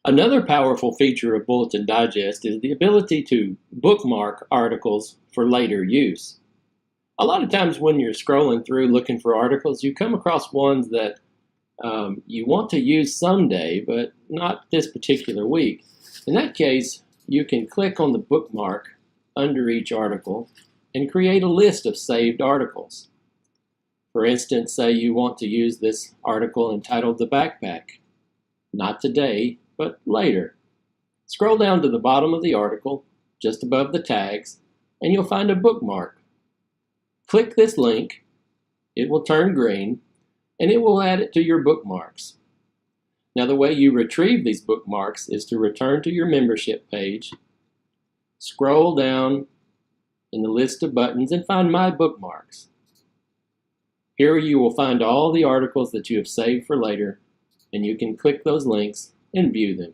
Another powerful feature of Bulletin Digest is the ability to bookmark articles for later use. A lot of times when you're scrolling through looking for articles, you come across ones that you want to use someday, but not this particular week. In that case, you can click on the bookmark under each article and create a list of saved articles. For instance, say you want to use this article entitled "The Backpack." Not today, but later. Scroll down to the bottom of the article, just above the tags, and you'll find a bookmark. Click this link, it will turn green, and it will add it to your bookmarks. Now the way you retrieve these bookmarks is to return to your membership page, scroll down in the list of buttons and find My Bookmarks. Here you will find all the articles that you have saved for later, and you can click those links and view them.